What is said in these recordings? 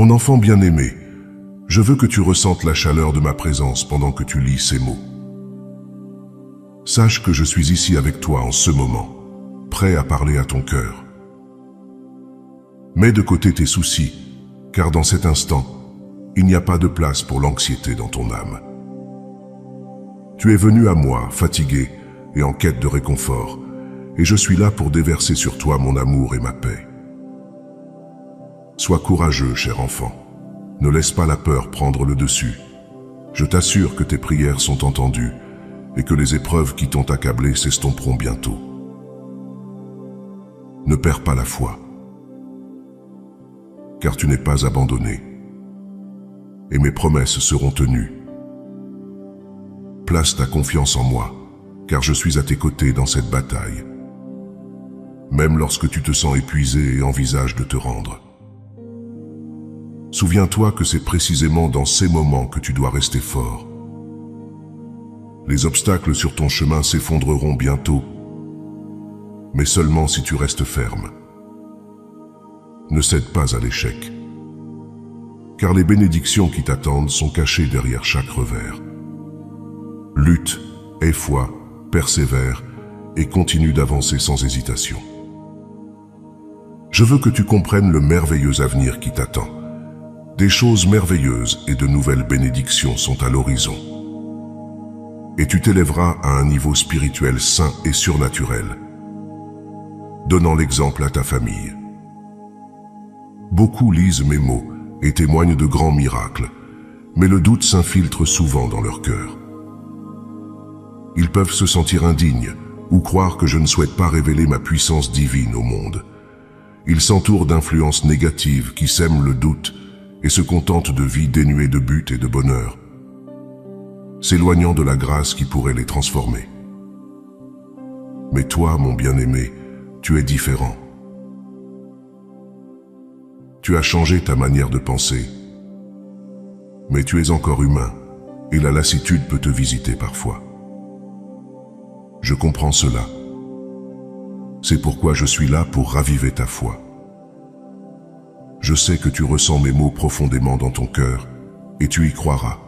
Mon enfant bien-aimé, je veux que tu ressentes la chaleur de ma présence pendant que tu lis ces mots. Sache que je suis ici avec toi en ce moment, prêt à parler à ton cœur. Mets de côté tes soucis, car dans cet instant, il n'y a pas de place pour l'anxiété dans ton âme. Tu es venu à moi, fatigué et en quête de réconfort, et je suis là pour déverser sur toi mon amour et ma paix. Sois courageux, cher enfant. Ne laisse pas la peur prendre le dessus. Je t'assure que tes prières sont entendues et que les épreuves qui t'ont accablé s'estomperont bientôt. Ne perds pas la foi, car tu n'es pas abandonné, et mes promesses seront tenues. Place ta confiance en moi, car je suis à tes côtés dans cette bataille, même lorsque tu te sens épuisé et envisages de te rendre. Souviens-toi que c'est précisément dans ces moments que tu dois rester fort. Les obstacles sur ton chemin s'effondreront bientôt, mais seulement si tu restes ferme. Ne cède pas à l'échec, car les bénédictions qui t'attendent sont cachées derrière chaque revers. Lutte, aie foi, persévère et continue d'avancer sans hésitation. Je veux que tu comprennes le merveilleux avenir qui t'attend. Des choses merveilleuses et de nouvelles bénédictions sont à l'horizon. Et tu t'élèveras à un niveau spirituel sain et surnaturel, donnant l'exemple à ta famille. Beaucoup lisent mes mots et témoignent de grands miracles, mais le doute s'infiltre souvent dans leur cœur. Ils peuvent se sentir indignes ou croire que je ne souhaite pas révéler ma puissance divine au monde. Ils s'entourent d'influences négatives qui sèment le doute et se contentent de vies dénuées de but et de bonheur, s'éloignant de la grâce qui pourrait les transformer. Mais toi, mon bien-aimé, tu es différent. Tu as changé ta manière de penser, mais tu es encore humain et la lassitude peut te visiter parfois. Je comprends cela. C'est pourquoi je suis là pour raviver ta foi. Je sais que tu ressens mes mots profondément dans ton cœur et tu y croiras.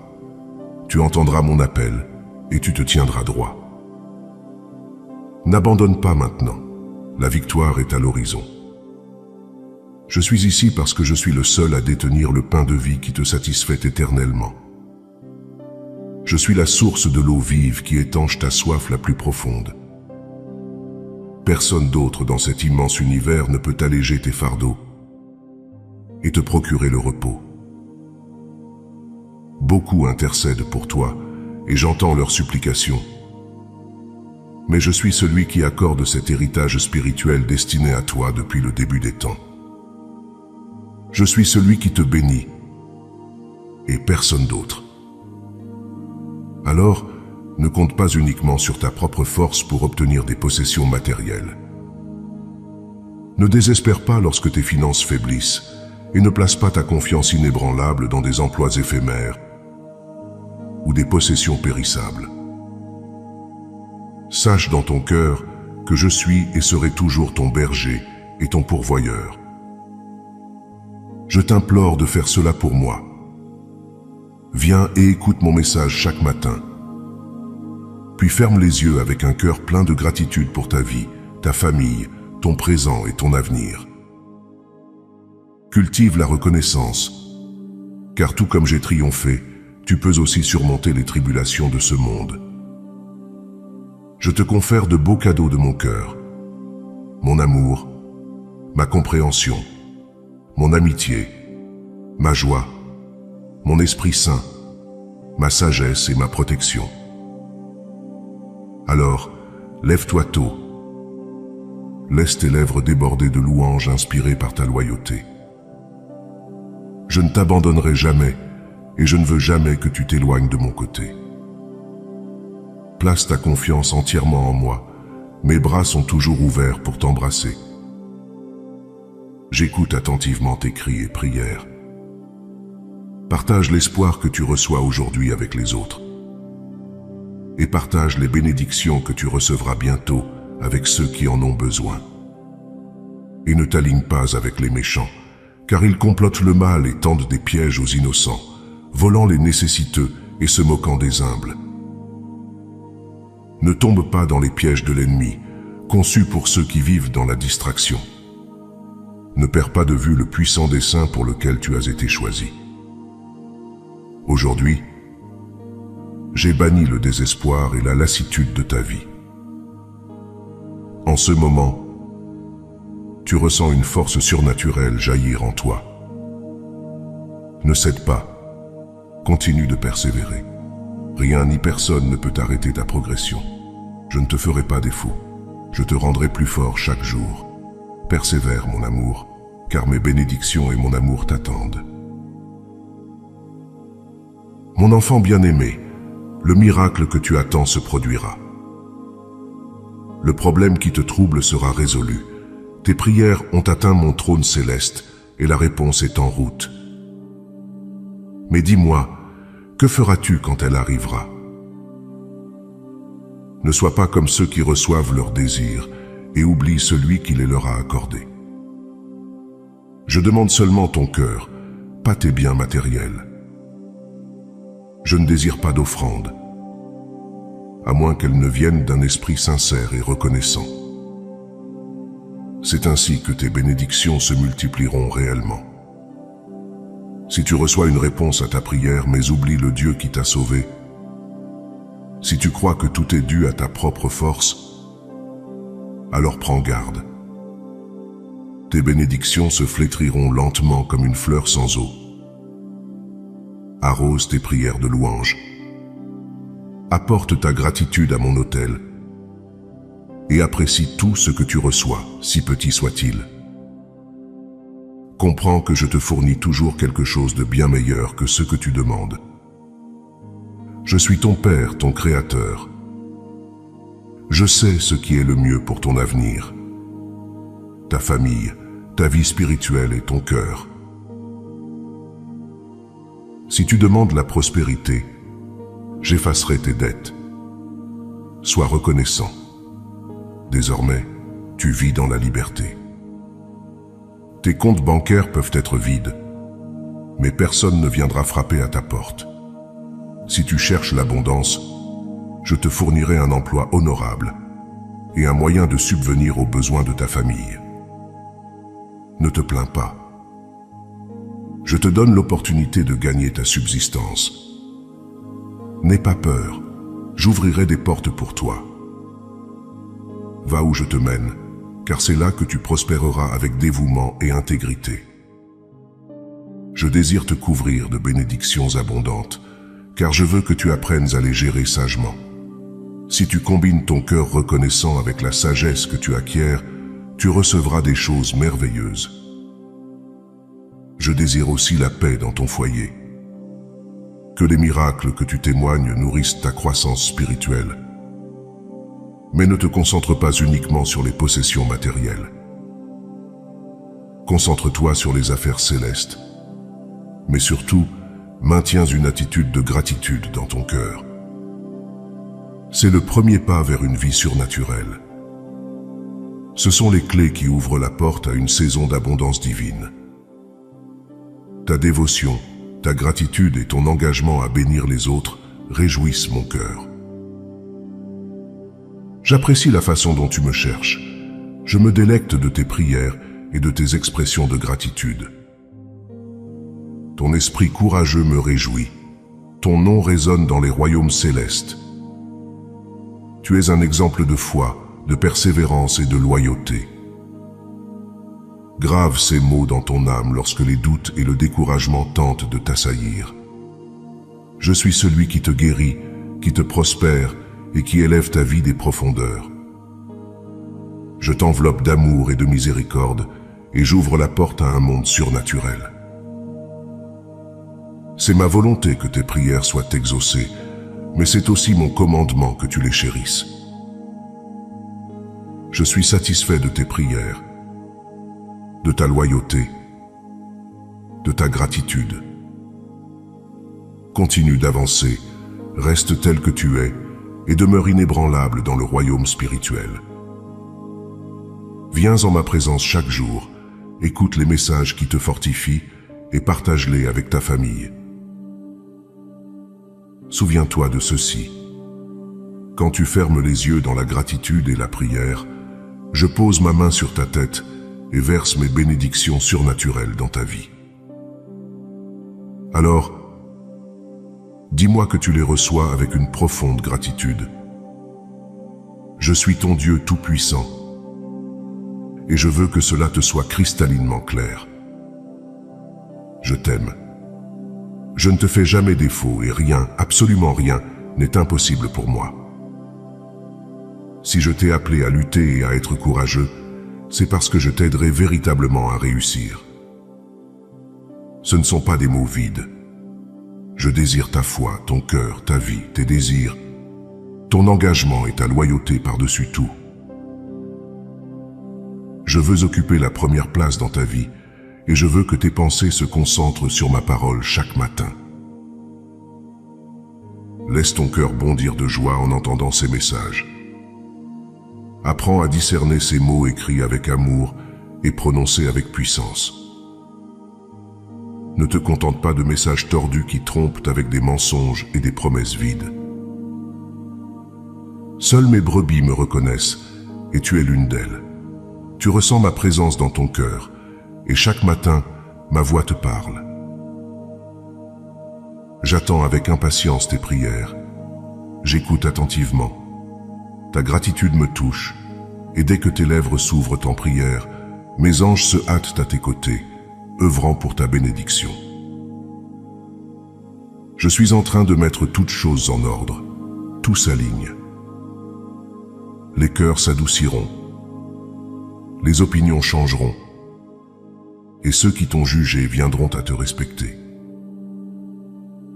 Tu entendras mon appel et tu te tiendras droit. N'abandonne pas maintenant. La victoire est à l'horizon. Je suis ici parce que je suis le seul à détenir le pain de vie qui te satisfait éternellement. Je suis la source de l'eau vive qui étanche ta soif la plus profonde. Personne d'autre dans cet immense univers ne peut alléger tes fardeaux et te procurer le repos. Beaucoup intercèdent pour toi et j'entends leurs supplications. Mais je suis celui qui accorde cet héritage spirituel destiné à toi depuis le début des temps. Je suis celui qui te bénit et personne d'autre. Alors, ne compte pas uniquement sur ta propre force pour obtenir des possessions matérielles. Ne désespère pas lorsque tes finances faiblissent et ne place pas ta confiance inébranlable dans des emplois éphémères ou des possessions périssables. Sache dans ton cœur que je suis et serai toujours ton berger et ton pourvoyeur. Je t'implore de faire cela pour moi. Viens et écoute mon message chaque matin. Puis ferme les yeux avec un cœur plein de gratitude pour ta vie, ta famille, ton présent et ton avenir. Cultive la reconnaissance, car tout comme j'ai triomphé, tu peux aussi surmonter les tribulations de ce monde. Je te confère de beaux cadeaux de mon cœur, mon amour, ma compréhension, mon amitié, ma joie, mon Esprit Saint, ma sagesse et ma protection. Alors, lève-toi tôt. Laisse tes lèvres déborder de louanges inspirées par ta loyauté. Je ne t'abandonnerai jamais et je ne veux jamais que tu t'éloignes de mon côté. Place ta confiance entièrement en moi. Mes bras sont toujours ouverts pour t'embrasser. J'écoute attentivement tes cris et prières. Partage l'espoir que tu reçois aujourd'hui avec les autres. Et partage les bénédictions que tu recevras bientôt avec ceux qui en ont besoin. Et ne t'aligne pas avec les méchants, car ils complotent le mal et tendent des pièges aux innocents, volant les nécessiteux et se moquant des humbles. Ne tombe pas dans les pièges de l'ennemi, conçus pour ceux qui vivent dans la distraction. Ne perds pas de vue le puissant dessein pour lequel tu as été choisi. Aujourd'hui, j'ai banni le désespoir et la lassitude de ta vie. En ce moment, tu ressens une force surnaturelle jaillir en toi. Ne cède pas, continue de persévérer. Rien ni personne ne peut arrêter ta progression. Je ne te ferai pas défaut, je te rendrai plus fort chaque jour. Persévère, mon amour, car mes bénédictions et mon amour t'attendent. Mon enfant bien-aimé, le miracle que tu attends se produira. Le problème qui te trouble sera résolu. Tes prières ont atteint mon trône céleste et la réponse est en route. Mais dis-moi, que feras-tu quand elle arrivera? Ne sois pas comme ceux qui reçoivent leurs désirs et oublient celui qui les leur a accordés. Je demande seulement ton cœur, pas tes biens matériels. Je ne désire pas d'offrande, à moins qu'elle ne vienne d'un esprit sincère et reconnaissant. C'est ainsi que tes bénédictions se multiplieront réellement. Si tu reçois une réponse à ta prière, mais oublie le Dieu qui t'a sauvé, si tu crois que tout est dû à ta propre force, alors prends garde. Tes bénédictions se flétriront lentement comme une fleur sans eau. Arrose tes prières de louange. Apporte ta gratitude à mon autel et apprécie tout ce que tu reçois, si petit soit-il. Comprends que je te fournis toujours quelque chose de bien meilleur que ce que tu demandes. Je suis ton Père, ton Créateur. Je sais ce qui est le mieux pour ton avenir, ta famille, ta vie spirituelle et ton cœur. Si tu demandes la prospérité, j'effacerai tes dettes. Sois reconnaissant. Désormais, tu vis dans la liberté. Tes comptes bancaires peuvent être vides, mais personne ne viendra frapper à ta porte. Si tu cherches l'abondance, je te fournirai un emploi honorable et un moyen de subvenir aux besoins de ta famille. Ne te plains pas. Je te donne l'opportunité de gagner ta subsistance. N'aie pas peur, j'ouvrirai des portes pour toi. Va où je te mène, car c'est là que tu prospéreras avec dévouement et intégrité. Je désire te couvrir de bénédictions abondantes, car je veux que tu apprennes à les gérer sagement. Si tu combines ton cœur reconnaissant avec la sagesse que tu acquiers, tu recevras des choses merveilleuses. Je désire aussi la paix dans ton foyer. Que les miracles que tu témoignes nourrissent ta croissance spirituelle. Mais ne te concentre pas uniquement sur les possessions matérielles. Concentre-toi sur les affaires célestes. Mais surtout, maintiens une attitude de gratitude dans ton cœur. C'est le premier pas vers une vie surnaturelle. Ce sont les clés qui ouvrent la porte à une saison d'abondance divine. Ta dévotion, ta gratitude et ton engagement à bénir les autres réjouissent mon cœur. J'apprécie la façon dont tu me cherches. Je me délecte de tes prières et de tes expressions de gratitude. Ton esprit courageux me réjouit. Ton nom résonne dans les royaumes célestes. Tu es un exemple de foi, de persévérance et de loyauté. Grave ces mots dans ton âme lorsque les doutes et le découragement tentent de t'assaillir. Je suis celui qui te guérit, qui te prospère et qui élève ta vie des profondeurs. Je t'enveloppe d'amour et de miséricorde et j'ouvre la porte à un monde surnaturel. C'est ma volonté que tes prières soient exaucées, mais c'est aussi mon commandement que tu les chérisses. Je suis satisfait de tes prières, de ta loyauté, de ta gratitude. Continue d'avancer, reste tel que tu es et demeure inébranlable dans le royaume spirituel. Viens en ma présence chaque jour écoute les messages qui te fortifient et partage-les avec ta famille. Souviens-toi de ceci. Quand tu fermes les yeux dans la gratitude et la prière, je pose ma main sur ta tête et verse mes bénédictions surnaturelles dans ta vie. Alors, dis-moi que tu les reçois avec une profonde gratitude. Je suis ton Dieu tout-puissant et je veux que cela te soit cristallinement clair. Je t'aime. Je ne te fais jamais défaut et rien, absolument rien, n'est impossible pour moi. Si je t'ai appelé à lutter et à être courageux, c'est parce que je t'aiderai véritablement à réussir. Ce ne sont pas des mots vides. Je désire ta foi, ton cœur, ta vie, tes désirs, ton engagement et ta loyauté par-dessus tout. Je veux occuper la première place dans ta vie et je veux que tes pensées se concentrent sur ma parole chaque matin. Laisse ton cœur bondir de joie en entendant ces messages. Apprends à discerner ces mots écrits avec amour et prononcés avec puissance. Ne te contente pas de messages tordus qui trompent avec des mensonges et des promesses vides. Seules mes brebis me reconnaissent et tu es l'une d'elles. Tu ressens ma présence dans ton cœur et chaque matin, ma voix te parle. J'attends avec impatience tes prières. J'écoute attentivement. Ta gratitude me touche, et dès que tes lèvres s'ouvrent en prière, mes anges se hâtent à tes côtés, œuvrant pour ta bénédiction. Je suis en train de mettre toutes choses en ordre. Tout s'aligne. Les cœurs s'adouciront. Les opinions changeront. Et ceux qui t'ont jugé viendront à te respecter.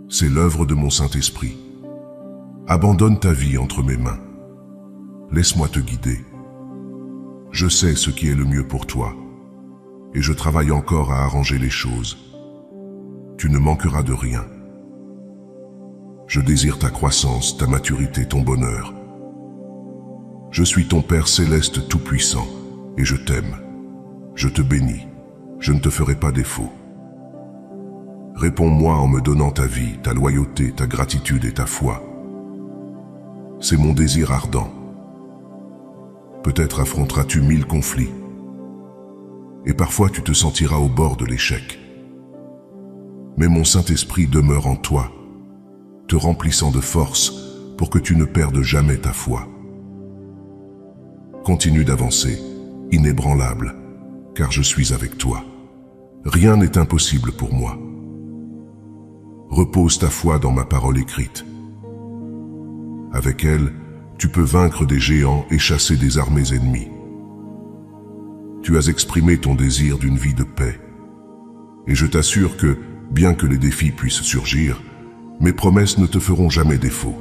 C'est l'œuvre de mon Saint-Esprit. Abandonne ta vie entre mes mains. Laisse-moi te guider. Je sais ce qui est le mieux pour toi, et je travaille encore à arranger les choses. Tu ne manqueras de rien. Je désire ta croissance, ta maturité, ton bonheur. Je suis ton Père céleste tout-puissant, et je t'aime. Je te bénis. Je ne te ferai pas défaut. Réponds-moi en me donnant ta vie, ta loyauté, ta gratitude et ta foi. C'est mon désir ardent. Peut-être affronteras-tu 1000 conflits. Et parfois tu te sentiras au bord de l'échec. Mais mon Saint-Esprit demeure en toi, te remplissant de force pour que tu ne perdes jamais ta foi. Continue d'avancer, inébranlable, car je suis avec toi. Rien n'est impossible pour moi. Repose ta foi dans ma parole écrite. Avec elle, tu peux vaincre des géants et chasser des armées ennemies. Tu as exprimé ton désir d'une vie de paix. Et je t'assure que, bien que les défis puissent surgir, mes promesses ne te feront jamais défaut.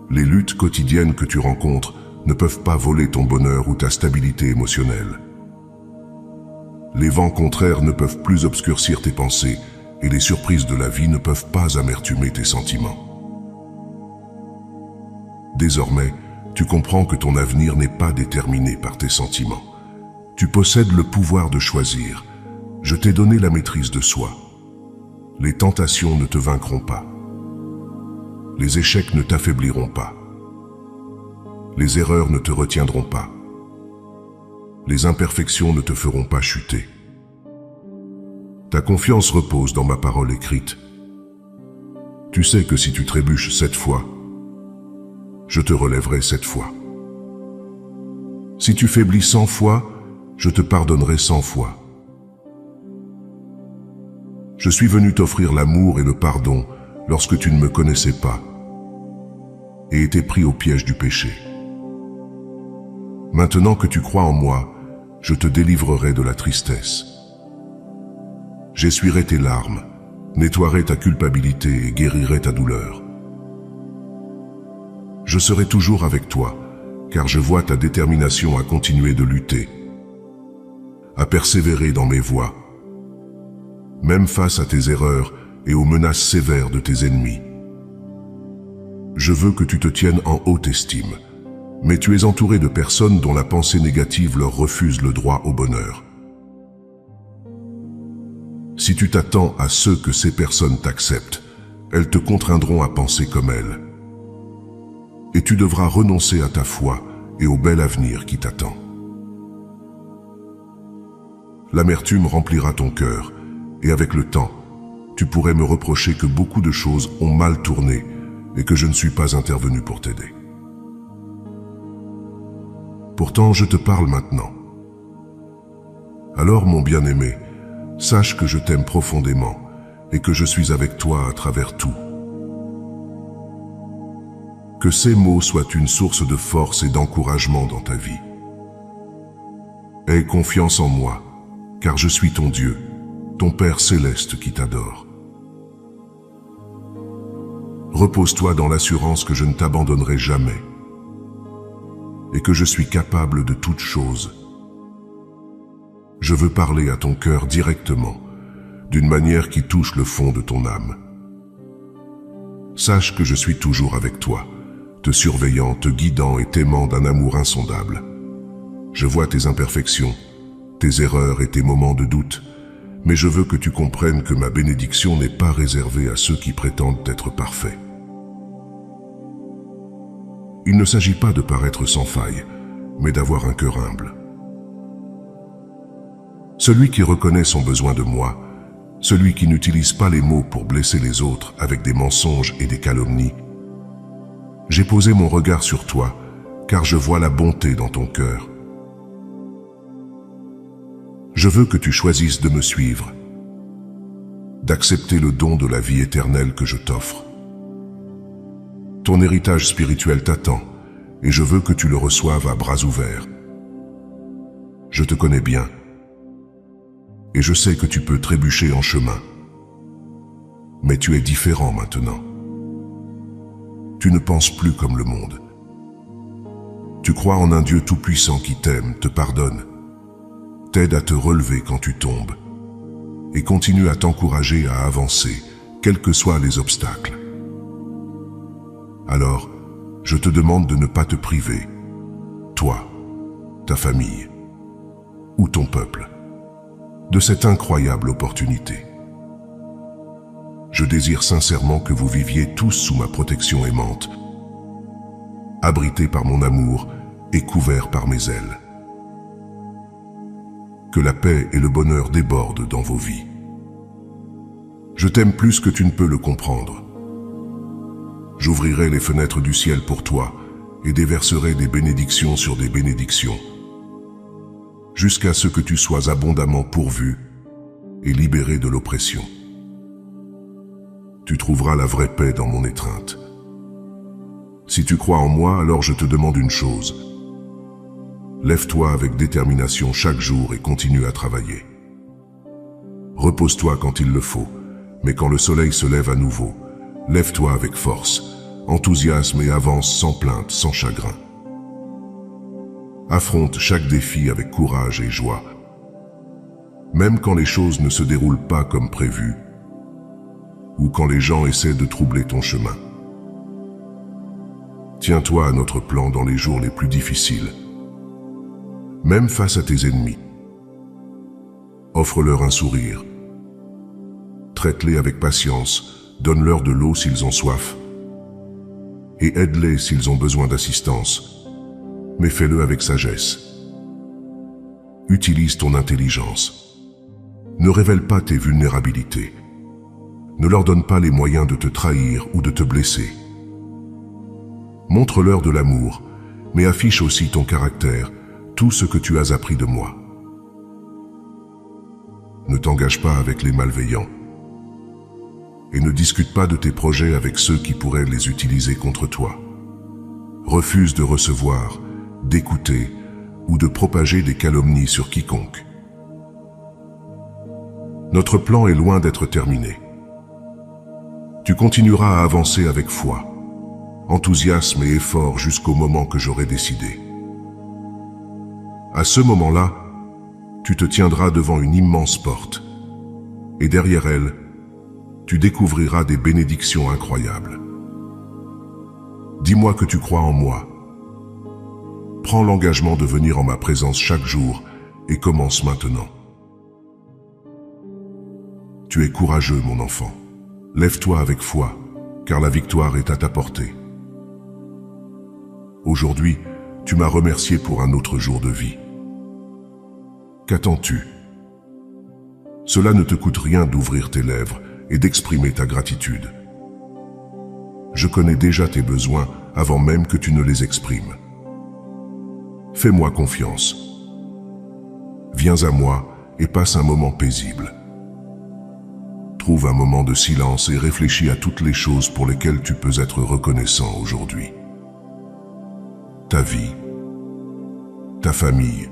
Les luttes quotidiennes que tu rencontres ne peuvent pas voler ton bonheur ou ta stabilité émotionnelle. Les vents contraires ne peuvent plus obscurcir tes pensées et les surprises de la vie ne peuvent pas amertumer tes sentiments. Désormais, tu comprends que ton avenir n'est pas déterminé par tes sentiments. Tu possèdes le pouvoir de choisir. Je t'ai donné la maîtrise de soi. Les tentations ne te vaincront pas. Les échecs ne t'affaibliront pas. Les erreurs ne te retiendront pas. Les imperfections ne te feront pas chuter. Ta confiance repose dans ma parole écrite. Tu sais que si tu trébuches 7 fois, je te relèverai 7 fois. Si tu faiblis 100 fois, je te pardonnerai 100 fois. Je suis venu t'offrir l'amour et le pardon lorsque tu ne me connaissais pas et étais pris au piège du péché. Maintenant que tu crois en moi, je te délivrerai de la tristesse. J'essuierai tes larmes, nettoierai ta culpabilité et guérirai ta douleur. Je serai toujours avec toi, car je vois ta détermination à continuer de lutter, à persévérer dans mes voies, même face à tes erreurs et aux menaces sévères de tes ennemis. Je veux que tu te tiennes en haute estime, Mais tu es entouré de personnes dont la pensée négative leur refuse le droit au bonheur. Si tu t'attends à ce que ces personnes t'acceptent, elles te contraindront à penser comme elles. Et tu devras renoncer à ta foi et au bel avenir qui t'attend. L'amertume remplira ton cœur, et avec le temps, tu pourrais me reprocher que beaucoup de choses ont mal tourné et que je ne suis pas intervenu pour t'aider. Pourtant, je te parle maintenant. Alors, mon bien-aimé, sache que je t'aime profondément et que je suis avec toi à travers tout. Que ces mots soient une source de force et d'encouragement dans ta vie. Aie confiance en moi, car je suis ton Dieu, ton Père céleste qui t'adore. Repose-toi dans l'assurance que je ne t'abandonnerai jamais et que je suis capable de toutes choses. Je veux parler à ton cœur directement, d'une manière qui touche le fond de ton âme. Sache que je suis toujours avec toi, te surveillant, te guidant et t'aimant d'un amour insondable. Je vois tes imperfections, tes erreurs et tes moments de doute, mais je veux que tu comprennes que ma bénédiction n'est pas réservée à ceux qui prétendent être parfaits. Il ne s'agit pas de paraître sans faille, mais d'avoir un cœur humble. Celui qui reconnaît son besoin de moi, celui qui n'utilise pas les mots pour blesser les autres avec des mensonges et des calomnies. J'ai posé mon regard sur toi, car je vois la bonté dans ton cœur. Je veux que tu choisisses de me suivre, d'accepter le don de la vie éternelle que je t'offre. Ton héritage spirituel t'attend, et je veux que tu le reçoives à bras ouverts. Je te connais bien, et je sais que tu peux trébucher en chemin. Mais tu es différent maintenant. Tu ne penses plus comme le monde. Tu crois en un Dieu tout-puissant qui t'aime, te pardonne, t'aide à te relever quand tu tombes, et continue à t'encourager à avancer, quels que soient les obstacles. Alors, je te demande de ne pas te priver, toi, ta famille ou ton peuple, de cette incroyable opportunité. Je désire sincèrement que vous viviez tous sous ma protection aimante, abrités par mon amour et couverts par mes ailes. Que la paix et le bonheur débordent dans vos vies. Je t'aime plus que tu ne peux le comprendre. J'ouvrirai les fenêtres du ciel pour toi et déverserai des bénédictions sur des bénédictions, jusqu'à ce que tu sois abondamment pourvu et libéré de l'oppression. Tu trouveras la vraie paix dans mon étreinte. Si tu crois en moi, alors je te demande une chose. Lève-toi avec détermination chaque jour et continue à travailler. Repose-toi quand il le faut, mais quand le soleil se lève à nouveau, lève-toi avec force, enthousiasme et avance sans plainte, sans chagrin. Affronte chaque défi avec courage et joie. Même quand les choses ne se déroulent pas comme prévu, ou quand les gens essaient de troubler ton chemin. Tiens-toi à notre plan dans les jours les plus difficiles, même face à tes ennemis. Offre-leur un sourire. Traite-les avec patience, donne-leur de l'eau s'ils ont soif, et aide-les s'ils ont besoin d'assistance, mais fais-le avec sagesse. Utilise ton intelligence. Ne révèle pas tes vulnérabilités. Ne leur donne pas les moyens de te trahir ou de te blesser. Montre-leur de l'amour, mais affiche aussi ton caractère, tout ce que tu as appris de moi. Ne t'engage pas avec les malveillants et ne discute pas de tes projets avec ceux qui pourraient les utiliser contre toi. Refuse de recevoir, d'écouter ou de propager des calomnies sur quiconque. Notre plan est loin d'être terminé. Tu continueras à avancer avec foi, enthousiasme et effort jusqu'au moment que j'aurai décidé. À ce moment-là, tu te tiendras devant une immense porte, et derrière elle, tu découvriras des bénédictions incroyables. Dis-moi que tu crois en moi, Prends l'engagement de venir en ma présence chaque jour et commence maintenant. Tu es courageux, mon enfant. Lève-toi avec foi, car la victoire est à ta portée. Aujourd'hui, tu m'as remercié pour un autre jour de vie. Qu'attends-tu? Cela ne te coûte rien d'ouvrir tes lèvres et d'exprimer ta gratitude. Je connais déjà tes besoins avant même que tu ne les exprimes. Fais-moi confiance. Viens à moi et passe un moment paisible. Trouve un moment de silence et réfléchis à toutes les choses pour lesquelles tu peux être reconnaissant aujourd'hui. Ta vie, ta famille,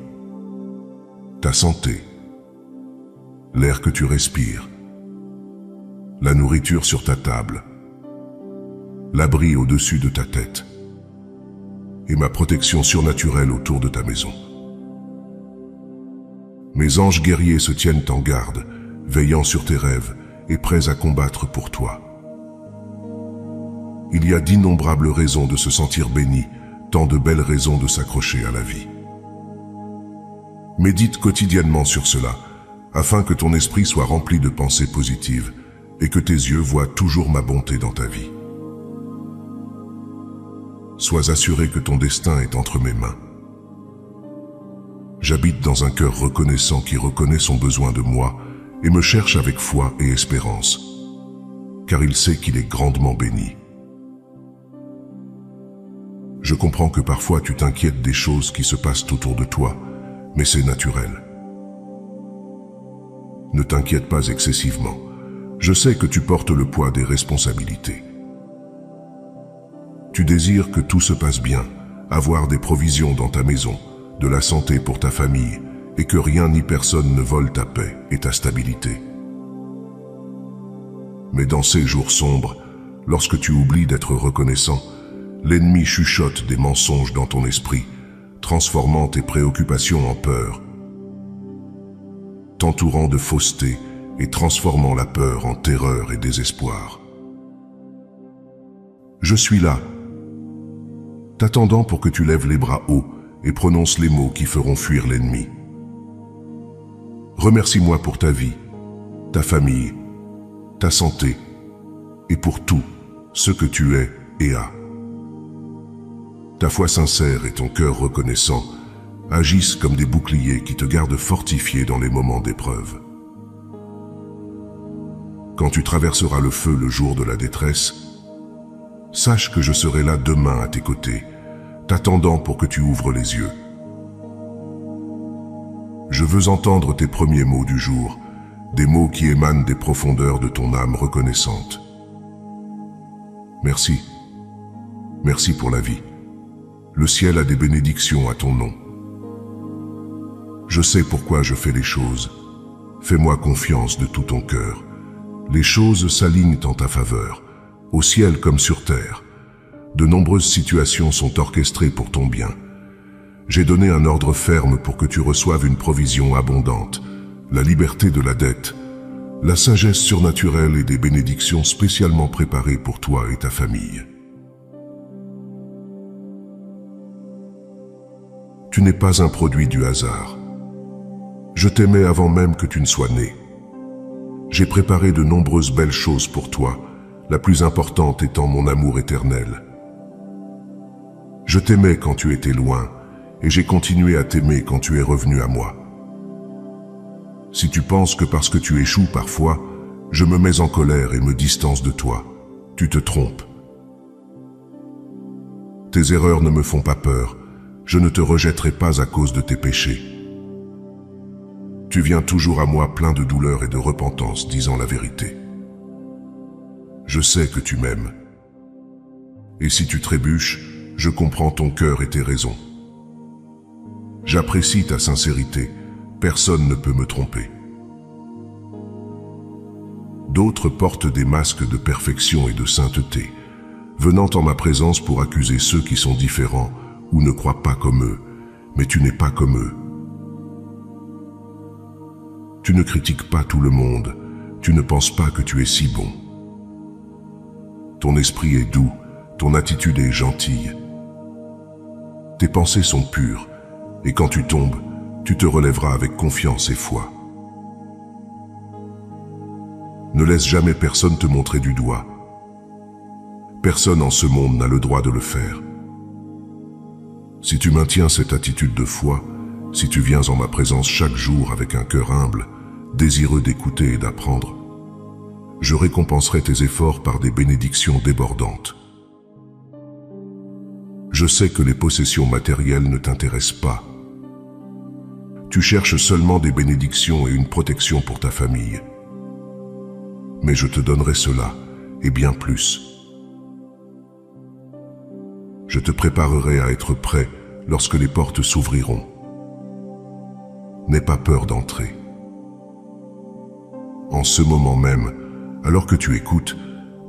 ta santé, l'air que tu respires, la nourriture sur ta table, l'abri au-dessus de ta tête et ma protection surnaturelle autour de ta maison. Mes anges guerriers se tiennent en garde, veillant sur tes rêves et prêts à combattre pour toi. Il y a d'innombrables raisons de se sentir béni, tant de belles raisons de s'accrocher à la vie. Médite quotidiennement sur cela, afin que ton esprit soit rempli de pensées positives et que tes yeux voient toujours ma bonté dans ta vie. Sois assuré que ton destin est entre mes mains. J'habite dans un cœur reconnaissant qui reconnaît son besoin de moi et me cherche avec foi et espérance, car il sait qu'il est grandement béni. Je comprends que parfois tu t'inquiètes des choses qui se passent autour de toi, mais c'est naturel. Ne t'inquiète pas excessivement. Je sais que tu portes le poids des responsabilités. Tu désires que tout se passe bien, avoir des provisions dans ta maison, de la santé pour ta famille, et que rien ni personne ne vole ta paix et ta stabilité. Mais dans ces jours sombres, lorsque tu oublies d'être reconnaissant, l'ennemi chuchote des mensonges dans ton esprit, transformant tes préoccupations en peur, t'entourant de fausseté et transformant la peur en terreur et désespoir. Je suis là, t'attendant pour que tu lèves les bras hauts et prononces les mots qui feront fuir l'ennemi. Remercie-moi pour ta vie, ta famille, ta santé et pour tout ce que tu es et as. Ta foi sincère et ton cœur reconnaissant agissent comme des boucliers qui te gardent fortifié dans les moments d'épreuve. Quand tu traverseras le feu le jour de la détresse, sache que je serai là demain à tes côtés, t'attendant pour que tu ouvres les yeux. Je veux entendre tes premiers mots du jour, des mots qui émanent des profondeurs de ton âme reconnaissante. Merci. Merci pour la vie. Le ciel a des bénédictions à ton nom. Je sais pourquoi je fais les choses. Fais-moi confiance de tout ton cœur. Les choses s'alignent en ta faveur, au ciel comme sur terre. De nombreuses situations sont orchestrées pour ton bien. J'ai donné un ordre ferme pour que tu reçoives une provision abondante, la liberté de la dette, la sagesse surnaturelle et des bénédictions spécialement préparées pour toi et ta famille. Tu n'es pas un produit du hasard. Je t'aimais avant même que tu ne sois né. J'ai préparé de nombreuses belles choses pour toi, la plus importante étant mon amour éternel. Je t'aimais quand tu étais loin, et j'ai continué à t'aimer quand tu es revenu à moi. Si tu penses que parce que tu échoues parfois, je me mets en colère et me distance de toi, tu te trompes. Tes erreurs ne me font pas peur, je ne te rejetterai pas à cause de tes péchés. Tu viens toujours à moi plein de douleur et de repentance, disant la vérité. Je sais que tu m'aimes. Et si tu trébuches, je comprends ton cœur et tes raisons. J'apprécie ta sincérité, personne ne peut me tromper. D'autres portent des masques de perfection et de sainteté, venant en ma présence pour accuser ceux qui sont différents ou ne croient pas comme eux, mais tu n'es pas comme eux. Tu ne critiques pas tout le monde, tu ne penses pas que tu es si bon. Ton esprit est doux, ton attitude est gentille. Tes pensées sont pures, et quand tu tombes, tu te relèveras avec confiance et foi. Ne laisse jamais personne te montrer du doigt. Personne en ce monde n'a le droit de le faire. Si tu maintiens cette attitude de foi, si tu viens en ma présence chaque jour avec un cœur humble, désireux d'écouter et d'apprendre, je récompenserai tes efforts par des bénédictions débordantes. Je sais que les possessions matérielles ne t'intéressent pas. Tu cherches seulement des bénédictions et une protection pour ta famille. Mais je te donnerai cela, et bien plus. Je te préparerai à être prêt lorsque les portes s'ouvriront. N'aie pas peur d'entrer. En ce moment même, alors que tu écoutes,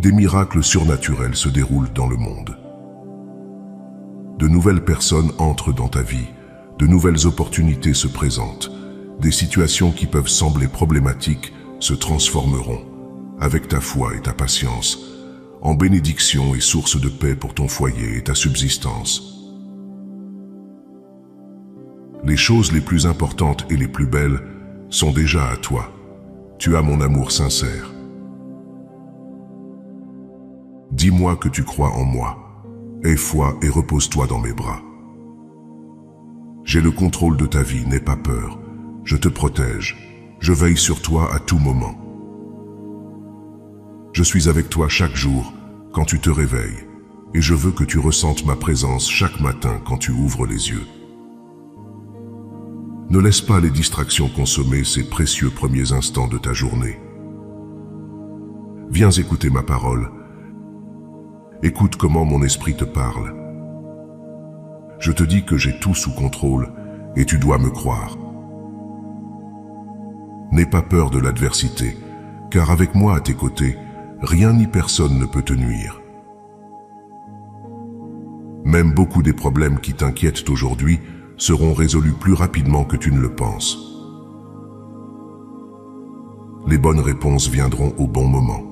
des miracles surnaturels se déroulent dans le monde. De nouvelles personnes entrent dans ta vie, de nouvelles opportunités se présentent, des situations qui peuvent sembler problématiques se transformeront, avec ta foi et ta patience, en bénédiction et source de paix pour ton foyer et ta subsistance. Les choses les plus importantes et les plus belles sont déjà à toi. Tu as mon amour sincère. Dis-moi que tu crois en moi. Aie foi et repose-toi dans mes bras. J'ai le contrôle de ta vie, n'aie pas peur. Je te protège. Je veille sur toi à tout moment. Je suis avec toi chaque jour quand tu te réveilles, et je veux que tu ressentes ma présence chaque matin quand tu ouvres les yeux. Ne laisse pas les distractions consommer ces précieux premiers instants de ta journée. Viens écouter ma parole. Écoute comment mon esprit te parle. Je te dis que j'ai tout sous contrôle et tu dois me croire. N'aie pas peur de l'adversité, car avec moi à tes côtés, rien ni personne ne peut te nuire. Même beaucoup des problèmes qui t'inquiètent aujourd'hui seront résolus plus rapidement que tu ne le penses. Les bonnes réponses viendront au bon moment.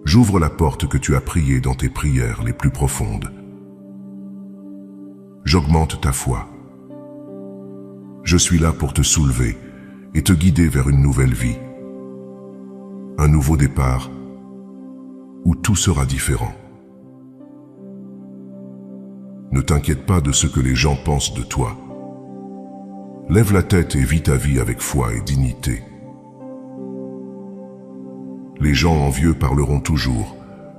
J'ouvre la porte que tu as priée dans tes prières les plus profondes. J'augmente ta foi. Je suis là pour te soulever et te guider vers une nouvelle vie. Un nouveau départ où tout sera différent. Ne t'inquiète pas de ce que les gens pensent de toi. Lève la tête et vis ta vie avec foi et dignité. Les gens envieux parleront toujours.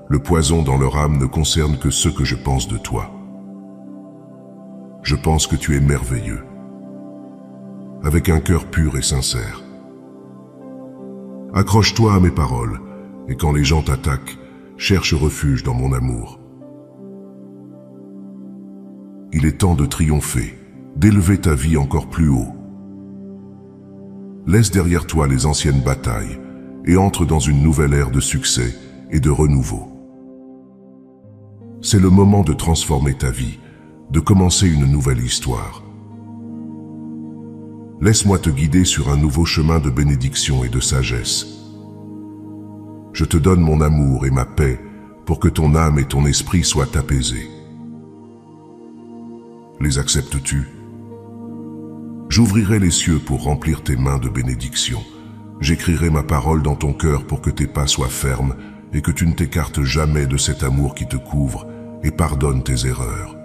Le poison dans leur âme ne concerne que ce que je pense de toi. Je pense que tu es merveilleux, avec un cœur pur et sincère. Accroche-toi à mes paroles, et quand les gens t'attaquent, cherche refuge dans mon amour. Il est temps de triompher, d'élever ta vie encore plus haut. Laisse derrière toi les anciennes batailles, et entre dans une nouvelle ère de succès et de renouveau. C'est le moment de transformer ta vie, de commencer une nouvelle histoire. Laisse-moi te guider sur un nouveau chemin de bénédiction et de sagesse. Je te donne mon amour et ma paix pour que ton âme et ton esprit soient apaisés. Les acceptes-tu? J'ouvrirai les cieux pour remplir tes mains de bénédiction. J'écrirai ma parole dans ton cœur pour que tes pas soient fermes et que tu ne t'écartes jamais de cet amour qui te couvre et pardonne tes erreurs.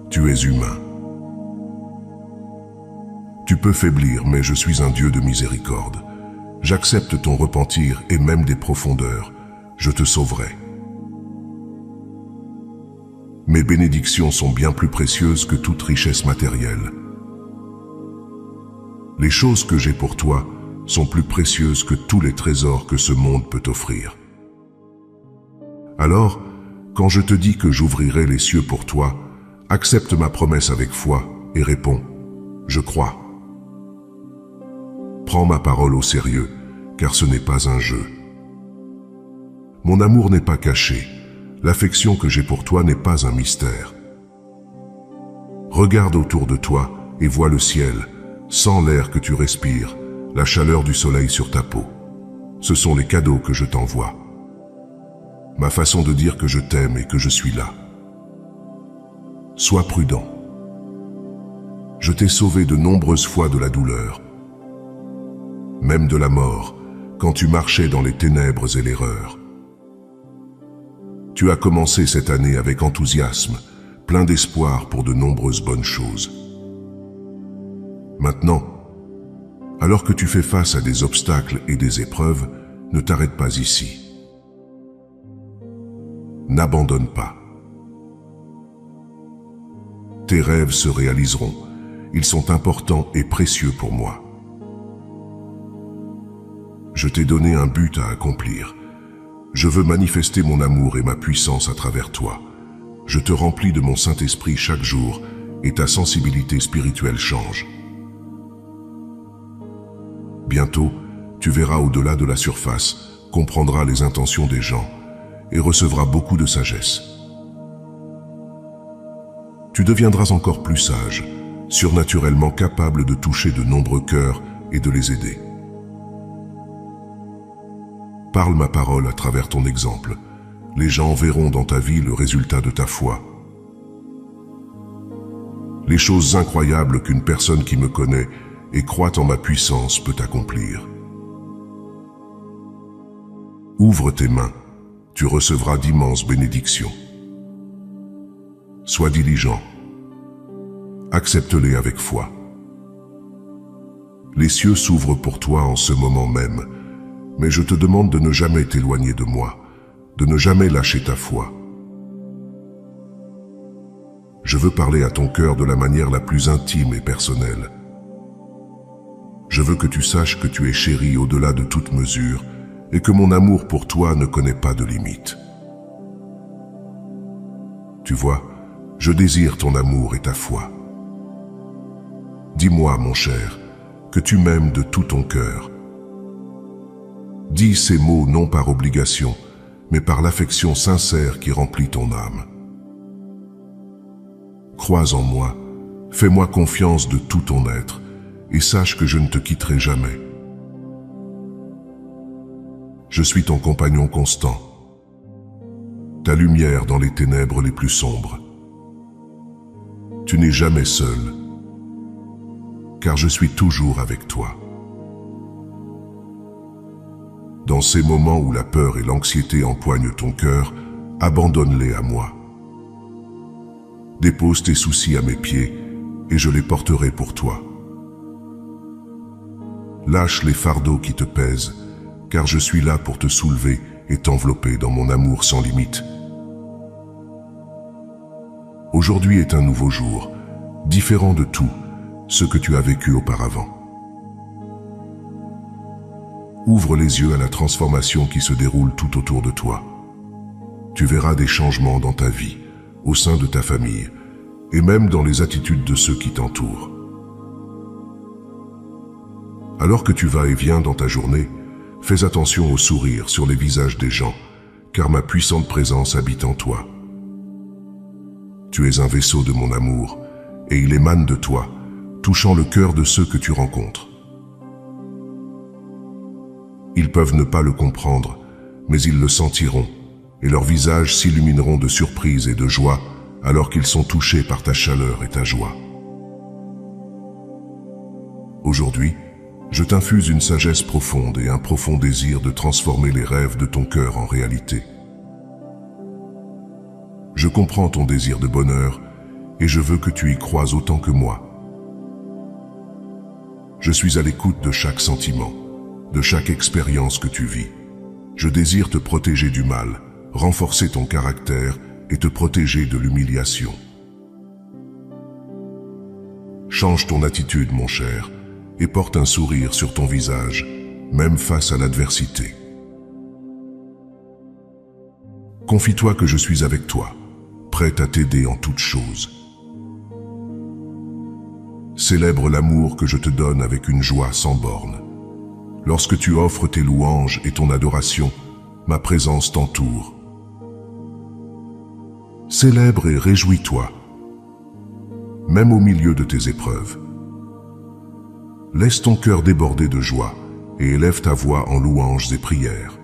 Tu es humain. Tu peux faiblir, mais je suis un Dieu de miséricorde. J'accepte ton repentir et même des profondeurs. Je te sauverai. Mes bénédictions sont bien plus précieuses que toute richesse matérielle. Les choses que j'ai pour toi sont plus précieuses que tous les trésors que ce monde peut offrir. Alors, quand je te dis que j'ouvrirai les cieux pour toi, accepte ma promesse avec foi et réponds « Je crois ». Prends ma parole au sérieux, car ce n'est pas un jeu. Mon amour n'est pas caché, l'affection que j'ai pour toi n'est pas un mystère. Regarde autour de toi et vois le ciel, sens l'air que tu respires, la chaleur du soleil sur ta peau. Ce sont les cadeaux que je t'envoie. Ma façon de dire que je t'aime et que je suis là. Sois prudent. Je t'ai sauvé de nombreuses fois de la douleur, même de la mort, quand tu marchais dans les ténèbres et l'erreur. Tu as commencé cette année avec enthousiasme, plein d'espoir pour de nombreuses bonnes choses. Maintenant, alors que tu fais face à des obstacles et des épreuves, ne t'arrête pas ici. N'abandonne pas. Tes rêves se réaliseront. Ils sont importants et précieux pour moi. Je t'ai donné un but à accomplir. Je veux manifester mon amour et ma puissance à travers toi. Je te remplis de mon Saint-Esprit chaque jour et ta sensibilité spirituelle change. Bientôt, tu verras au-delà de la surface, comprendras les intentions des gens et recevras beaucoup de sagesse. Tu deviendras encore plus sage, surnaturellement capable de toucher de nombreux cœurs et de les aider. Parle ma parole à travers ton exemple. Les gens verront dans ta vie le résultat de ta foi. Les choses incroyables qu'une personne qui me connaît et croit en ma puissance peut accomplir. Ouvre tes mains, tu recevras d'immenses bénédictions. Sois diligent. Accepte-les avec foi. Les cieux s'ouvrent pour toi en ce moment même, mais je te demande de ne jamais t'éloigner de moi, de ne jamais lâcher ta foi. Je veux parler à ton cœur de la manière la plus intime et personnelle. Je veux que tu saches que tu es chéri au-delà de toute mesure et que mon amour pour toi ne connaît pas de limite. Tu vois, je désire ton amour et ta foi. Dis-moi, mon cher, que tu m'aimes de tout ton cœur. Dis ces mots non par obligation, mais par l'affection sincère qui remplit ton âme. Crois en moi, fais-moi confiance de tout ton être, et sache que je ne te quitterai jamais. Je suis ton compagnon constant, ta lumière dans les ténèbres les plus sombres. Tu n'es jamais seul, car je suis toujours avec toi. Dans ces moments où la peur et l'anxiété empoignent ton cœur, abandonne-les à moi. Dépose tes soucis à mes pieds et je les porterai pour toi. Lâche les fardeaux qui te pèsent, car je suis là pour te soulever et t'envelopper dans mon amour sans limite. Aujourd'hui est un nouveau jour, différent de tout ce que tu as vécu auparavant. Ouvre les yeux à la transformation qui se déroule tout autour de toi. Tu verras des changements dans ta vie, au sein de ta famille, et même dans les attitudes de ceux qui t'entourent. Alors que tu vas et viens dans ta journée, fais attention aux sourires sur les visages des gens, car ma puissante présence habite en toi. Tu es un vaisseau de mon amour, et il émane de toi, touchant le cœur de ceux que tu rencontres. Ils peuvent ne pas le comprendre, mais ils le sentiront, et leurs visages s'illumineront de surprise et de joie alors qu'ils sont touchés par ta chaleur et ta joie. Aujourd'hui, je t'infuse une sagesse profonde et un profond désir de transformer les rêves de ton cœur en réalité. Je comprends ton désir de bonheur et je veux que tu y croies autant que moi. Je suis à l'écoute de chaque sentiment, de chaque expérience que tu vis. Je désire te protéger du mal, renforcer ton caractère et te protéger de l'humiliation. Change ton attitude, mon cher, et porte un sourire sur ton visage, même face à l'adversité. Confie-toi que je suis avec toi, prêt à t'aider en toutes choses. Célèbre l'amour que je te donne avec une joie sans borne. Lorsque tu offres tes louanges et ton adoration, ma présence t'entoure. Célèbre et réjouis-toi, même au milieu de tes épreuves. Laisse ton cœur déborder de joie et élève ta voix en louanges et prières.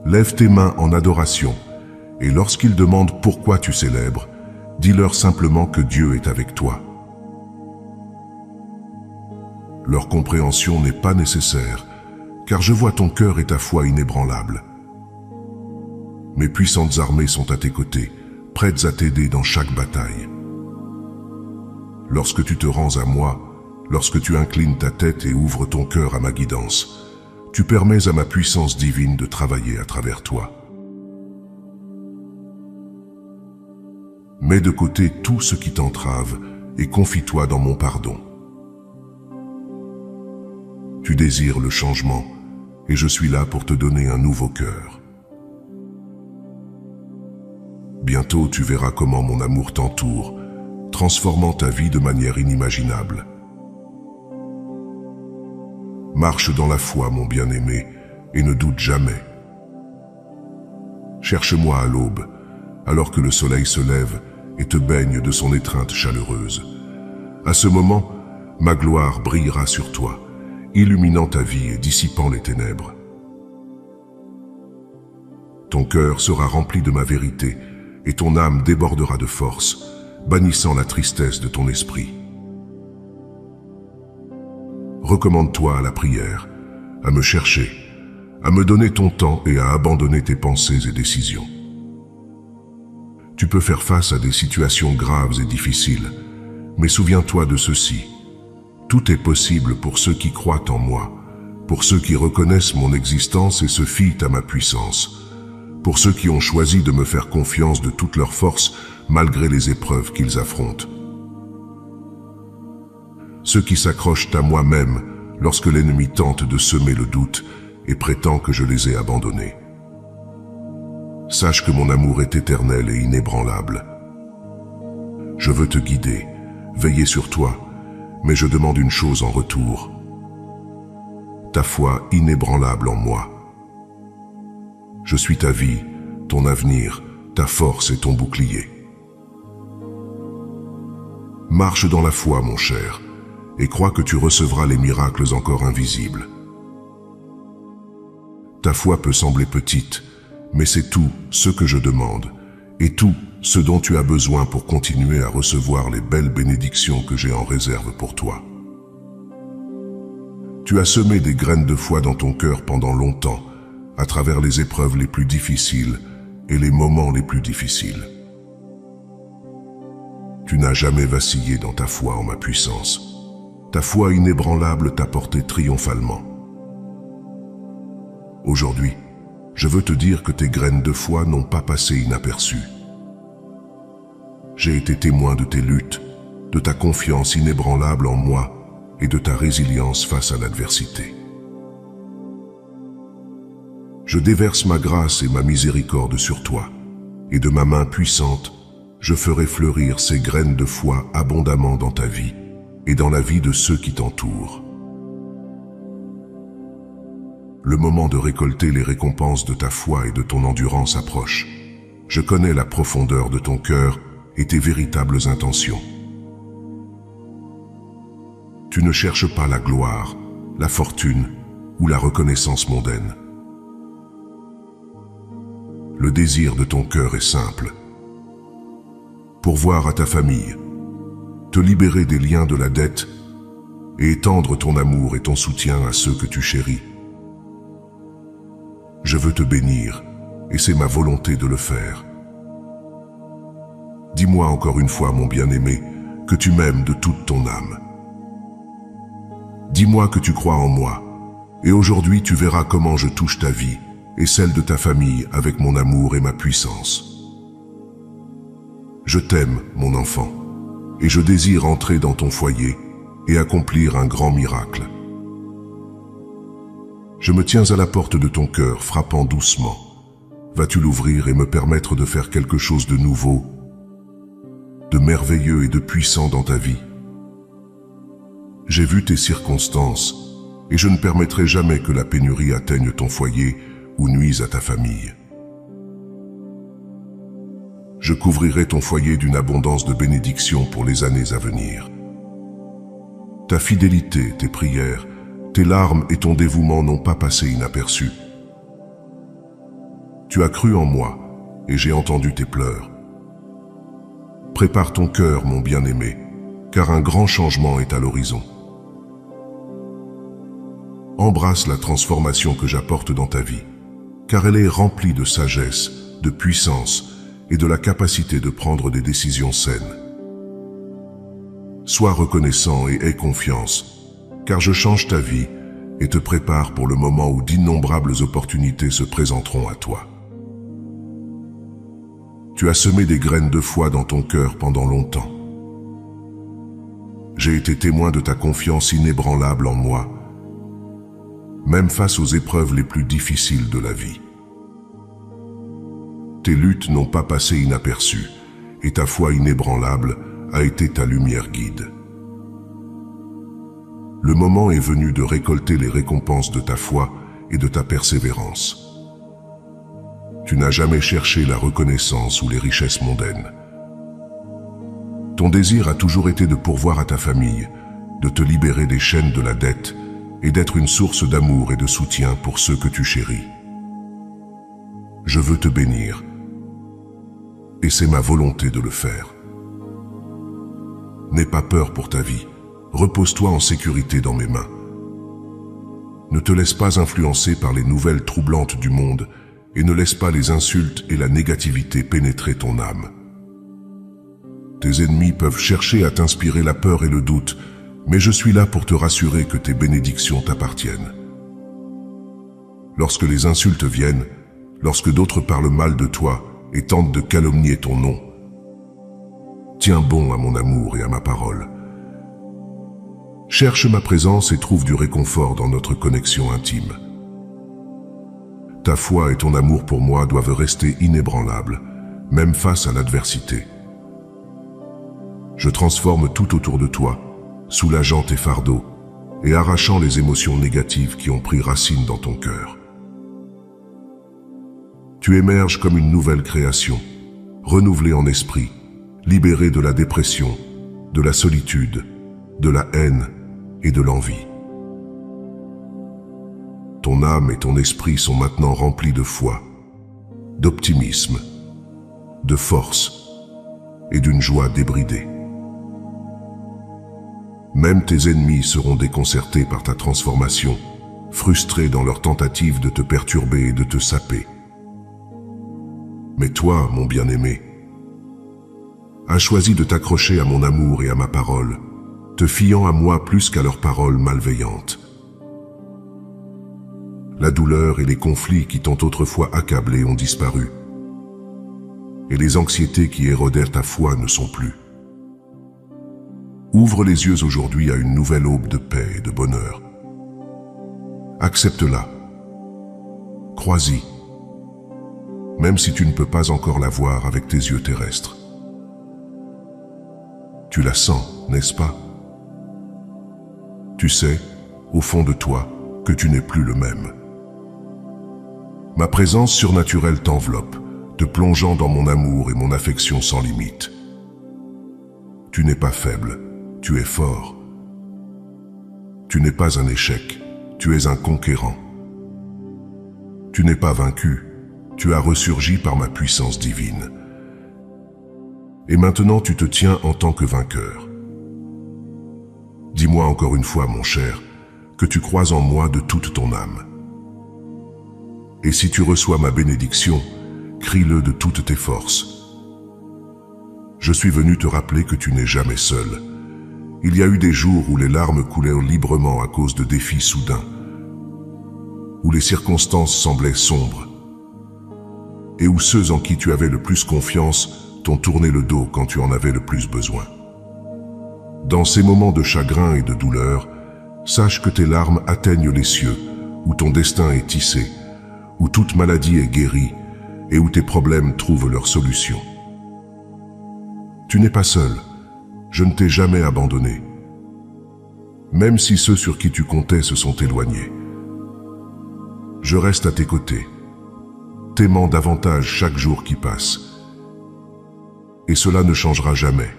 Lève tes mains en adoration Et lorsqu'ils demandent pourquoi tu célèbres, dis-leur simplement que Dieu est avec toi. Leur compréhension n'est pas nécessaire, car je vois ton cœur et ta foi inébranlables. Mes puissantes armées sont à tes côtés, prêtes à t'aider dans chaque bataille. Lorsque tu te rends à moi, lorsque tu inclines ta tête et ouvres ton cœur à ma guidance, tu permets à ma puissance divine de travailler à travers toi. Mets de côté tout ce qui t'entrave et confie-toi dans mon pardon. Tu désires le changement et je suis là pour te donner un nouveau cœur. Bientôt tu verras comment mon amour t'entoure, transformant ta vie de manière inimaginable. Marche dans la foi, mon bien-aimé, et ne doute jamais. Cherche-moi à l'aube, alors que le soleil se lève et te baigne de son étreinte chaleureuse. À ce moment, ma gloire brillera sur toi, illuminant ta vie et dissipant les ténèbres. Ton cœur sera rempli de ma vérité et ton âme débordera de force, bannissant la tristesse de ton esprit. Recommande-toi à la prière, à me chercher, à me donner ton temps et à abandonner tes pensées et décisions. Tu peux faire face à des situations graves et difficiles, mais souviens-toi de ceci. Tout est possible pour ceux qui croient en moi, pour ceux qui reconnaissent mon existence et se fient à ma puissance, pour ceux qui ont choisi de me faire confiance de toute leur force malgré les épreuves qu'ils affrontent. Ceux qui s'accrochent à moi-même lorsque l'ennemi tente de semer le doute et prétend que je les ai abandonnés. Sache que mon amour est éternel et inébranlable. Je veux te guider, veiller sur toi, mais je demande une chose en retour. Ta foi inébranlable en moi. Je suis ta vie, ton avenir, ta force et ton bouclier. Marche dans la foi, mon cher, et crois que tu recevras les miracles encore invisibles. Ta foi peut sembler petite, mais c'est tout ce que je demande, et tout ce dont tu as besoin pour continuer à recevoir les belles bénédictions que j'ai en réserve pour toi. Tu as semé des graines de foi dans ton cœur pendant longtemps, à travers les épreuves les plus difficiles et les moments les plus difficiles. Tu n'as jamais vacillé dans ta foi en ma puissance. Ta foi inébranlable t'a porté triomphalement. Aujourd'hui, je veux te dire que tes graines de foi n'ont pas passé inaperçues. J'ai été témoin de tes luttes, de ta confiance inébranlable en moi et de ta résilience face à l'adversité. Je déverse ma grâce et ma miséricorde sur toi, et de ma main puissante, je ferai fleurir ces graines de foi abondamment dans ta vie et dans la vie de ceux qui t'entourent. Le moment de récolter les récompenses de ta foi et de ton endurance approche. Je connais la profondeur de ton cœur et tes véritables intentions. Tu ne cherches pas la gloire, la fortune ou la reconnaissance mondaine. Le désir de ton cœur est simple. Pourvoir à ta famille, te libérer des liens de la dette et étendre ton amour et ton soutien à ceux que tu chéris. Je veux te bénir et c'est ma volonté de le faire. Dis-moi encore une fois, mon bien-aimé, que tu m'aimes de toute ton âme. Dis-moi que tu crois en moi, et aujourd'hui tu verras comment je touche ta vie et celle de ta famille avec mon amour et ma puissance. Je t'aime, mon enfant, et je désire entrer dans ton foyer et accomplir un grand miracle. Je me tiens à la porte de ton cœur, frappant doucement. Vas-tu l'ouvrir et me permettre de faire quelque chose de nouveau, de merveilleux et de puissant dans ta vie? J'ai vu tes circonstances, et je ne permettrai jamais que la pénurie atteigne ton foyer ou nuise à ta famille. Je couvrirai ton foyer d'une abondance de bénédictions pour les années à venir. Ta fidélité, tes prières, tes larmes et ton dévouement n'ont pas passé inaperçus. Tu as cru en moi, et j'ai entendu tes pleurs. Prépare ton cœur, mon bien-aimé, car un grand changement est à l'horizon. Embrasse la transformation que j'apporte dans ta vie, car elle est remplie de sagesse, de puissance et de la capacité de prendre des décisions saines. Sois reconnaissant et aie confiance, car je change ta vie et te prépare pour le moment où d'innombrables opportunités se présenteront à toi. Tu as semé des graines de foi dans ton cœur pendant longtemps. J'ai été témoin de ta confiance inébranlable en moi, même face aux épreuves les plus difficiles de la vie. Tes luttes n'ont pas passé inaperçues, et ta foi inébranlable a été ta lumière guide. Le moment est venu de récolter les récompenses de ta foi et de ta persévérance. Tu n'as jamais cherché la reconnaissance ou les richesses mondaines. Ton désir a toujours été de pourvoir à ta famille, de te libérer des chaînes de la dette et d'être une source d'amour et de soutien pour ceux que tu chéris. Je veux te bénir, et c'est ma volonté de le faire. N'aie pas peur pour ta vie, repose-toi en sécurité dans mes mains. Ne te laisse pas influencer par les nouvelles troublantes du monde et ne laisse pas les insultes et la négativité pénétrer ton âme. Tes ennemis peuvent chercher à t'inspirer la peur et le doute, mais je suis là pour te rassurer que tes bénédictions t'appartiennent. Lorsque les insultes viennent, lorsque d'autres parlent mal de toi et tentent de calomnier ton nom, tiens bon à mon amour et à ma parole. Cherche ma présence et trouve du réconfort dans notre connexion intime. Ta foi et ton amour pour moi doivent rester inébranlables, même face à l'adversité. Je transforme tout autour de toi, soulageant tes fardeaux et arrachant les émotions négatives qui ont pris racine dans ton cœur. Tu émerges comme une nouvelle création, renouvelée en esprit, libérée de la dépression, de la solitude, de la haine et de l'envie. Ton âme et ton esprit sont maintenant remplis de foi, d'optimisme, de force et d'une joie débridée. Même tes ennemis seront déconcertés par ta transformation, frustrés dans leur tentative de te perturber et de te saper. Mais toi, mon bien-aimé, as choisi de t'accrocher à mon amour et à ma parole, te fiant à moi plus qu'à leurs paroles malveillantes. La douleur et les conflits qui t'ont autrefois accablé ont disparu, et les anxiétés qui érodèrent ta foi ne sont plus. Ouvre les yeux aujourd'hui à une nouvelle aube de paix et de bonheur. Accepte-la. Crois-y, même si tu ne peux pas encore la voir avec tes yeux terrestres. Tu la sens, n'est-ce pas? Tu sais, au fond de toi, que tu n'es plus le même. Ma présence surnaturelle t'enveloppe, te plongeant dans mon amour et mon affection sans limite. Tu n'es pas faible, tu es fort. Tu n'es pas un échec, tu es un conquérant. Tu n'es pas vaincu, tu as ressurgi par ma puissance divine. Et maintenant tu te tiens en tant que vainqueur. Dis-moi encore une fois, mon cher, que tu crois en moi de toute ton âme. Et si tu reçois ma bénédiction, crie-le de toutes tes forces. Je suis venu te rappeler que tu n'es jamais seul. Il y a eu des jours où les larmes coulèrent librement à cause de défis soudains, où les circonstances semblaient sombres, et où ceux en qui tu avais le plus confiance t'ont tourné le dos quand tu en avais le plus besoin. Dans ces moments de chagrin et de douleur, sache que tes larmes atteignent les cieux, où ton destin est tissé, où toute maladie est guérie et où tes problèmes trouvent leur solution. Tu n'es pas seul, je ne t'ai jamais abandonné, même si ceux sur qui tu comptais se sont éloignés. Je reste à tes côtés, t'aimant davantage chaque jour qui passe, et cela ne changera jamais.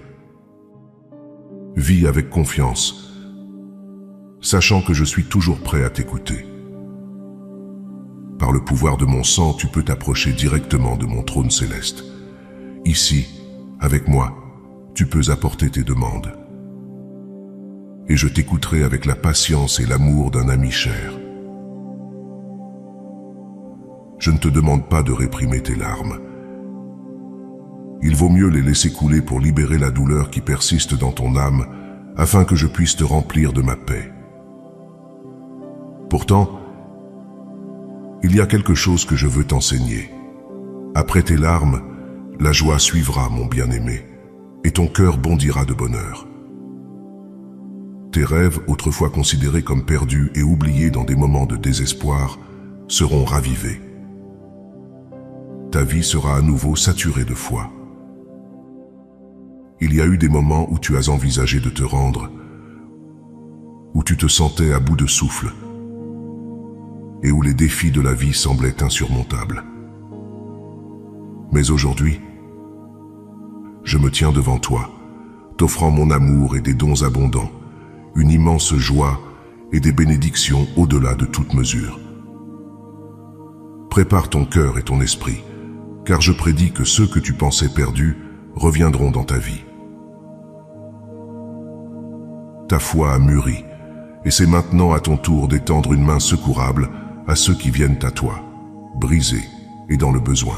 Vis avec confiance, sachant que je suis toujours prêt à t'écouter. Par le pouvoir de mon sang, tu peux t'approcher directement de mon trône céleste. Ici, avec moi, tu peux apporter tes demandes. Et je t'écouterai avec la patience et l'amour d'un ami cher. Je ne te demande pas de réprimer tes larmes. Il vaut mieux les laisser couler pour libérer la douleur qui persiste dans ton âme, afin que je puisse te remplir de ma paix. Pourtant, il y a quelque chose que je veux t'enseigner. Après tes larmes, la joie suivra, mon bien-aimé, et ton cœur bondira de bonheur. Tes rêves, autrefois considérés comme perdus et oubliés dans des moments de désespoir, seront ravivés. Ta vie sera à nouveau saturée de foi. Il y a eu des moments où tu as envisagé de te rendre, où tu te sentais à bout de souffle, et où les défis de la vie semblaient insurmontables. Mais aujourd'hui, je me tiens devant toi, t'offrant mon amour et des dons abondants, une immense joie et des bénédictions au-delà de toute mesure. Prépare ton cœur et ton esprit, car je prédis que ceux que tu pensais perdus reviendront dans ta vie. Ta foi a mûri, et c'est maintenant à ton tour d'étendre une main secourable à ceux qui viennent à toi, brisés et dans le besoin.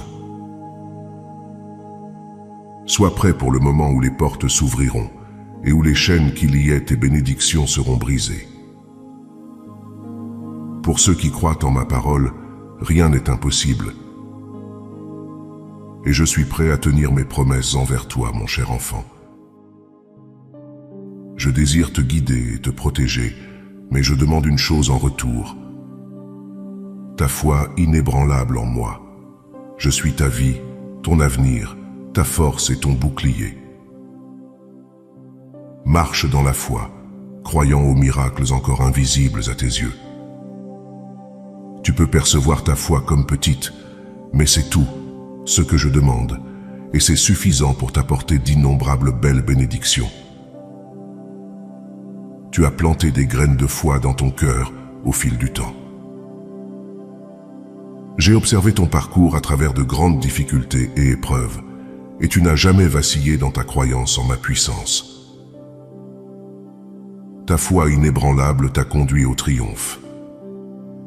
Sois prêt pour le moment où les portes s'ouvriront et où les chaînes qui liaient tes bénédictions seront brisées. Pour ceux qui croient en ma parole, rien n'est impossible. Et je suis prêt à tenir mes promesses envers toi, mon cher enfant. Je désire te guider et te protéger, mais je demande une chose en retour. Ta foi inébranlable en moi. Je suis ta vie, ton avenir, ta force et ton bouclier. Marche dans la foi, croyant aux miracles encore invisibles à tes yeux. Tu peux percevoir ta foi comme petite, mais c'est tout ce que je demande, et c'est suffisant pour t'apporter d'innombrables belles bénédictions. Tu as planté des graines de foi dans ton cœur au fil du temps. J'ai observé ton parcours à travers de grandes difficultés et épreuves, et tu n'as jamais vacillé dans ta croyance en ma puissance. Ta foi inébranlable t'a conduit au triomphe.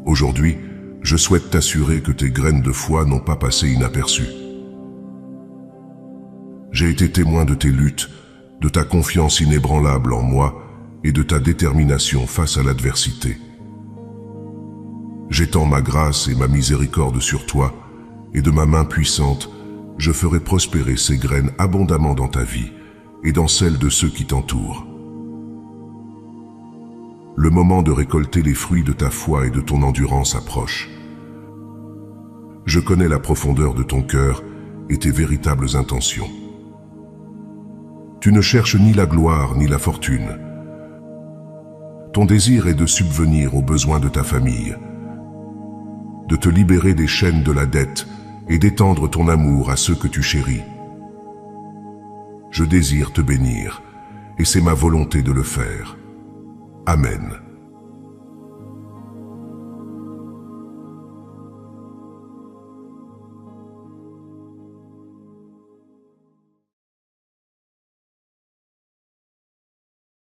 Aujourd'hui, je souhaite t'assurer que tes graines de foi n'ont pas passé inaperçues. J'ai été témoin de tes luttes, de ta confiance inébranlable en moi et de ta détermination face à l'adversité. J'étends ma grâce et ma miséricorde sur toi, et de ma main puissante, je ferai prospérer ces graines abondamment dans ta vie et dans celle de ceux qui t'entourent. Le moment de récolter les fruits de ta foi et de ton endurance approche. Je connais la profondeur de ton cœur et tes véritables intentions. Tu ne cherches ni la gloire ni la fortune. Ton désir est de subvenir aux besoins de ta famille, de te libérer des chaînes de la dette et d'étendre ton amour à ceux que tu chéris. Je désire te bénir, et c'est ma volonté de le faire. Amen.